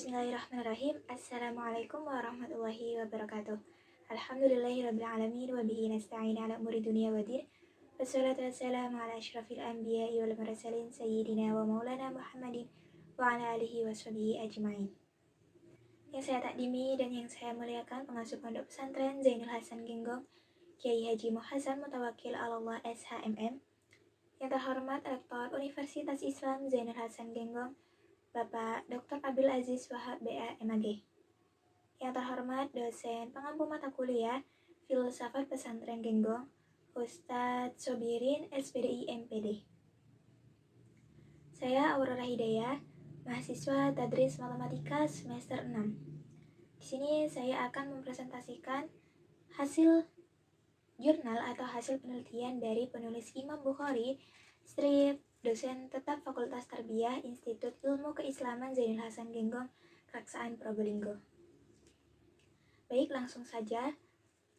Bismillahirrahmanirrahim. Assalamualaikum warahmatullahi wabarakatuh. Alhamdulillahirrabbilalamin wa bihi nasta'in ala umuri dunia wa din. Wassalatu wassalamu ala asyrafil anbiya'i wal mursalin sayyidina wa maulana Muhammadin wa ala alihi wa sahbihi ajma'in. Yang saya takdimi dan yang saya muliakan pengasuh pondok pesantren Zainul Hasan Genggong, Kiai Haji Muhasan Mutawakil Allah SHMM. Yang terhormat Rektor Universitas Islam Zainul Hasan Genggong, Bapak Dr. Abdul Aziz Wahab BA MAG. Yang terhormat dosen pengampu mata kuliah Filsafat Pesantren Genggong, Ustadz Sobirin SPDI MPD. Saya Aurora Hidayah, mahasiswa Tadris Matematika semester 6. Di sini saya akan mempresentasikan hasil jurnal atau hasil penelitian dari penulis Imam Bukhari, strip dosen tetap Fakultas Tarbiyah Institut Ilmu Keislaman Zainul Hasan Genggong, Keraksaan Probolinggo. Baik, langsung saja.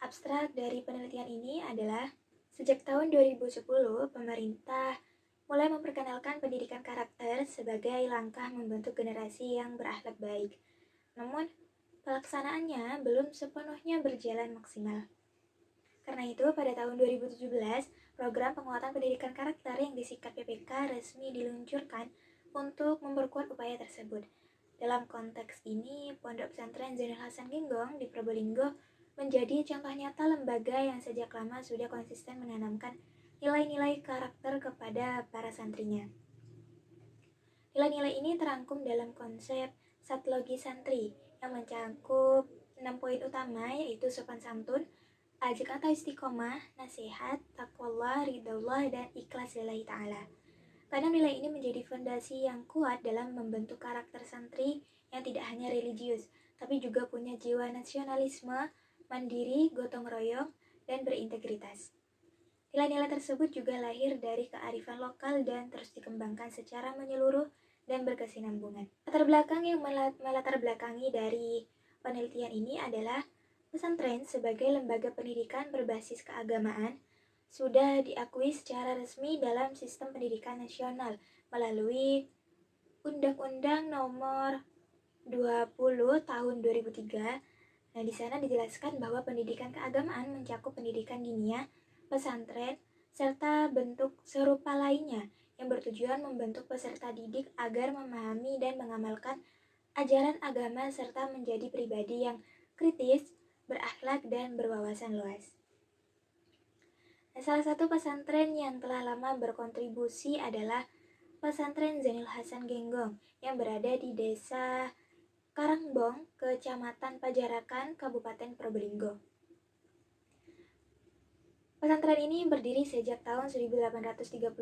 Abstrak dari penelitian ini adalah sejak tahun 2010, pemerintah mulai memperkenalkan pendidikan karakter sebagai langkah membentuk generasi yang berakhlak baik. Namun, pelaksanaannya belum sepenuhnya berjalan maksimal. Karena itu, pada tahun 2017, program penguatan pendidikan karakter yang disingkat PPK resmi diluncurkan untuk memperkuat upaya tersebut. Dalam konteks ini, Pondok Pesantren Zainul Hasan Genggong di Probolinggo menjadi contoh nyata lembaga yang sejak lama sudah konsisten menanamkan nilai-nilai karakter kepada para santrinya. Nilai-nilai ini terangkum dalam konsep Satlogi Santri yang mencakup 6 poin utama, yaitu sopan santun, ajak atau istiqomah, nasihat, taqwallah, ridallah, dan ikhlas lillahi ta'ala. Karena nilai ini menjadi fondasi yang kuat dalam membentuk karakter santri yang tidak hanya religius, tapi juga punya jiwa nasionalisme, mandiri, gotong royong, dan berintegritas. Nilai-nilai tersebut juga lahir dari kearifan lokal dan terus dikembangkan secara menyeluruh dan berkesinambungan. Latar belakang yang melatar belakangi dari penelitian ini adalah pesantren sebagai lembaga pendidikan berbasis keagamaan sudah diakui secara resmi dalam sistem pendidikan nasional melalui Undang-Undang Nomor 20 Tahun 2003. Nah, di sana dijelaskan bahwa pendidikan keagamaan mencakup pendidikan diniyah, pesantren, serta bentuk serupa lainnya yang bertujuan membentuk peserta didik agar memahami dan mengamalkan ajaran agama serta menjadi pribadi yang kritis, berakhlak, dan berwawasan luas. Nah, salah satu pesantren yang telah lama berkontribusi adalah Pesantren Zainul Hasan Genggong yang berada di Desa Karangbong, Kecamatan Pajarakan, Kabupaten Probolinggo. Pesantren ini berdiri sejak tahun 1839.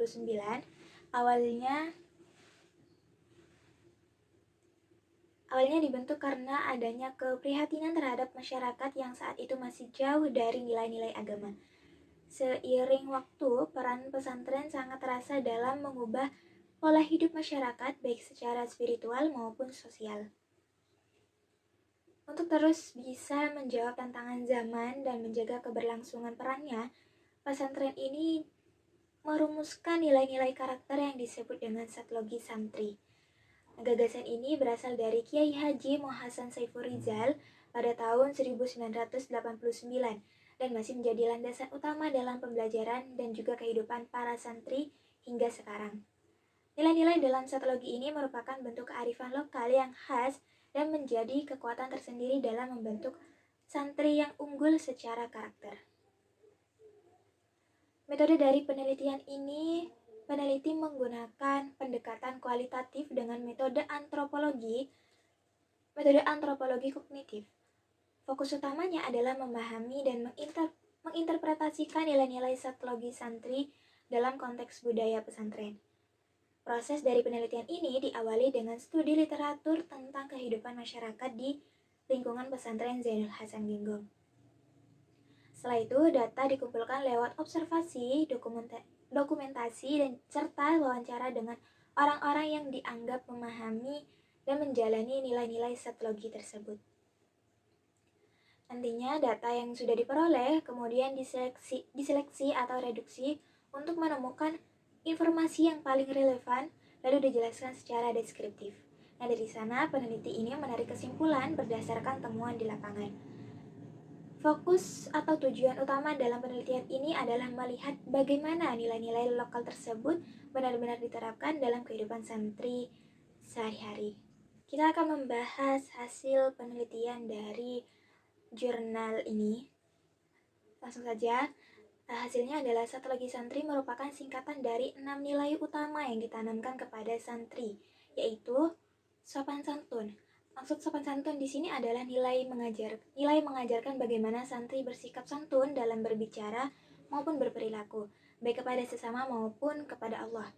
Awalnya dibentuk karena adanya keprihatinan terhadap masyarakat yang saat itu masih jauh dari nilai-nilai agama. Seiring waktu, peran pesantren sangat terasa dalam mengubah pola hidup masyarakat baik secara spiritual maupun sosial. Untuk terus bisa menjawab tantangan zaman dan menjaga keberlangsungan perannya, pesantren ini merumuskan nilai-nilai karakter yang disebut dengan Satlogi Santri. Gagasan ini berasal dari Kiai Haji Muhasan Saiful Rizal pada tahun 1989 dan masih menjadi landasan utama dalam pembelajaran dan juga kehidupan para santri hingga sekarang. Nilai-nilai dalam Satlogi ini merupakan bentuk kearifan lokal yang khas dan menjadi kekuatan tersendiri dalam membentuk santri yang unggul secara karakter. Metode dari penelitian ini, peneliti menggunakan pendekatan kualitatif dengan metode antropologi kognitif. Fokus utamanya adalah memahami dan menginterpretasikan nilai-nilai Satlogi Santri dalam konteks budaya pesantren. Proses dari penelitian ini diawali dengan studi literatur tentang kehidupan masyarakat di lingkungan pesantren Zainul Hasan Genggong. Setelah itu, data dikumpulkan lewat observasi, dokumentasi, dan serta wawancara dengan orang-orang yang dianggap memahami dan menjalani nilai-nilai Satlogi tersebut. Nantinya, data yang sudah diperoleh kemudian diseleksi atau reduksi untuk menemukan informasi yang paling relevan, lalu dijelaskan secara deskriptif. Nah, dari sana peneliti ini menarik kesimpulan berdasarkan temuan di lapangan. Fokus atau tujuan utama dalam penelitian ini adalah melihat bagaimana nilai-nilai lokal tersebut benar-benar diterapkan dalam kehidupan santri sehari-hari. Kita akan membahas hasil penelitian dari jurnal ini. Langsung saja, hasilnya adalah Satelogi Santri merupakan singkatan dari 6 nilai utama yang ditanamkan kepada santri, yaitu sopan santun. Maksud sopan santun di sini adalah nilai mengajarkan bagaimana santri bersikap santun dalam berbicara maupun berperilaku, baik kepada sesama maupun kepada Allah.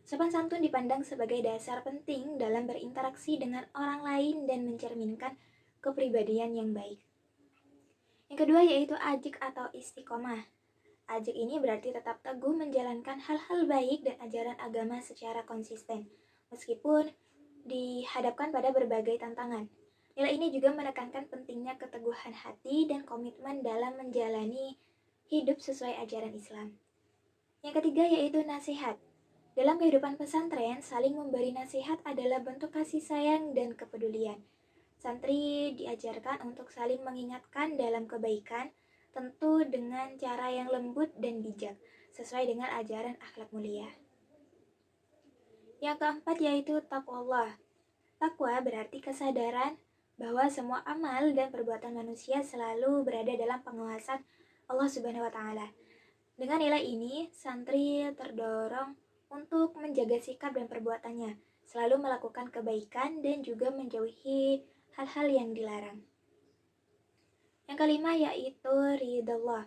Sopan santun dipandang sebagai dasar penting dalam berinteraksi dengan orang lain dan mencerminkan kepribadian yang baik. Yang kedua yaitu ajik atau istiqomah. Ajik ini berarti tetap teguh menjalankan hal-hal baik dan ajaran agama secara konsisten, meskipun dihadapkan pada berbagai tantangan. Nilai ini juga menekankan pentingnya keteguhan hati dan komitmen dalam menjalani hidup sesuai ajaran Islam. Yang ketiga yaitu nasihat. Dalam kehidupan pesantren, saling memberi nasihat adalah bentuk kasih sayang dan kepedulian. Santri diajarkan untuk saling mengingatkan dalam kebaikan, tentu dengan cara yang lembut dan bijak, sesuai dengan ajaran akhlak mulia. Yang keempat yaitu taqwallah. Takwa berarti kesadaran bahwa semua amal dan perbuatan manusia selalu berada dalam pengawasan Allah Subhanahu wa Ta'ala. Dengan nilai ini, santri terdorong untuk menjaga sikap dan perbuatannya, selalu melakukan kebaikan dan juga menjauhi hal-hal yang dilarang. Yang kelima yaitu ridallah.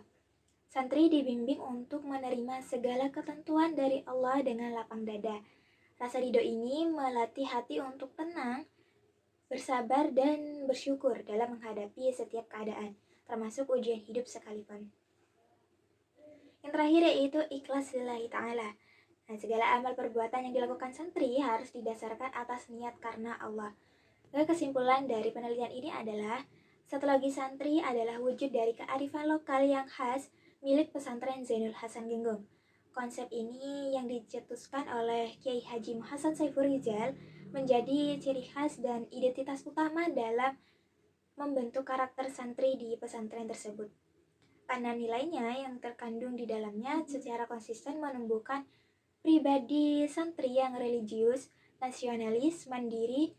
Santri dibimbing untuk menerima segala ketentuan dari Allah dengan lapang dada. Rasa ridho ini melatih hati untuk tenang, bersabar, dan bersyukur dalam menghadapi setiap keadaan, termasuk ujian hidup sekalipun. Yang terakhir yaitu ikhlas lillahi ta'ala. Nah, segala amal perbuatan yang dilakukan santri harus didasarkan atas niat karena Allah. Kesimpulan dari penelitian ini adalah Satelogi Santri adalah wujud dari kearifan lokal yang khas milik pesantren Zainul Hasan Genggong. Konsep ini yang dicetuskan oleh Kiai Haji Hasan Saiful Rizal menjadi ciri khas dan identitas utama dalam membentuk karakter santri di pesantren tersebut. Karena nilainya yang terkandung di dalamnya secara konsisten menumbuhkan pribadi santri yang religius, nasionalis, mandiri,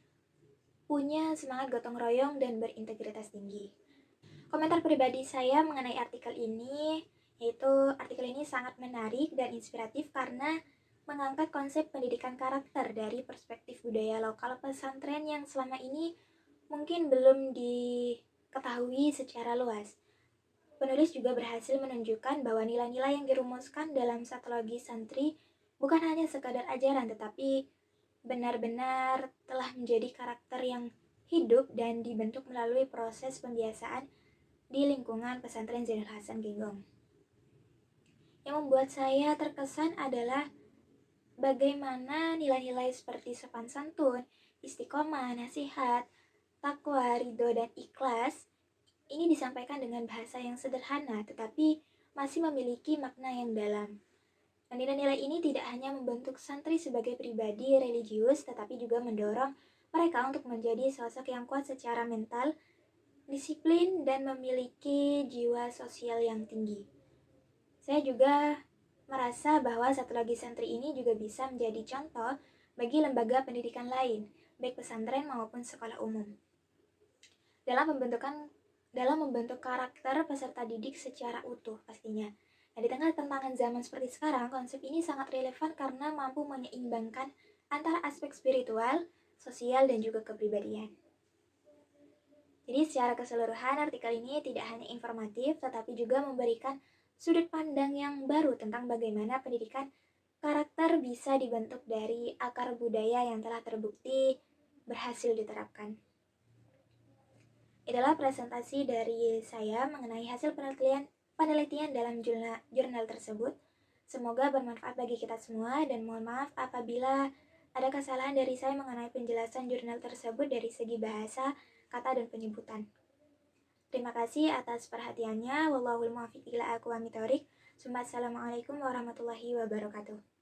punya semangat gotong royong dan berintegritas tinggi. Komentar pribadi saya mengenai artikel ini, yaitu artikel ini sangat menarik dan inspiratif karena mengangkat konsep pendidikan karakter dari perspektif budaya lokal pesantren yang selama ini mungkin belum diketahui secara luas. Penulis juga berhasil menunjukkan bahwa nilai-nilai yang dirumuskan dalam Satelogi Santri bukan hanya sekadar ajaran, tetapi benar-benar telah menjadi karakter yang hidup dan dibentuk melalui proses pembiasaan di lingkungan pesantren Zainul Hasan Genggong. Yang membuat saya terkesan adalah bagaimana nilai-nilai seperti sopan santun, istiqomah, nasihat, takwa, ridho, dan ikhlas ini disampaikan dengan bahasa yang sederhana tetapi masih memiliki makna yang dalam. Nilai-nilai ini tidak hanya membentuk santri sebagai pribadi religius, tetapi juga mendorong mereka untuk menjadi sosok yang kuat secara mental, disiplin, dan memiliki jiwa sosial yang tinggi. Saya juga merasa bahwa Satelogi Santri ini juga bisa menjadi contoh bagi lembaga pendidikan lain, baik pesantren maupun sekolah umum, dalam membentuk karakter peserta didik secara utuh pastinya. Nah, di tengah tantangan zaman seperti sekarang, konsep ini sangat relevan karena mampu menyeimbangkan antara aspek spiritual, sosial, dan juga kepribadian. Jadi secara keseluruhan, artikel ini tidak hanya informatif, tetapi juga memberikan sudut pandang yang baru tentang bagaimana pendidikan karakter bisa dibentuk dari akar budaya yang telah terbukti berhasil diterapkan. Itulah presentasi dari saya mengenai hasil penelitian dalam jurnal tersebut. Semoga bermanfaat bagi kita semua dan mohon maaf apabila ada kesalahan dari saya mengenai penjelasan jurnal tersebut dari segi bahasa, kata, dan penyebutan. Terima kasih atas perhatiannya. Wallahul muwaffiq ila aqwamit thoriq. Assalamualaikum warahmatullahi wabarakatuh.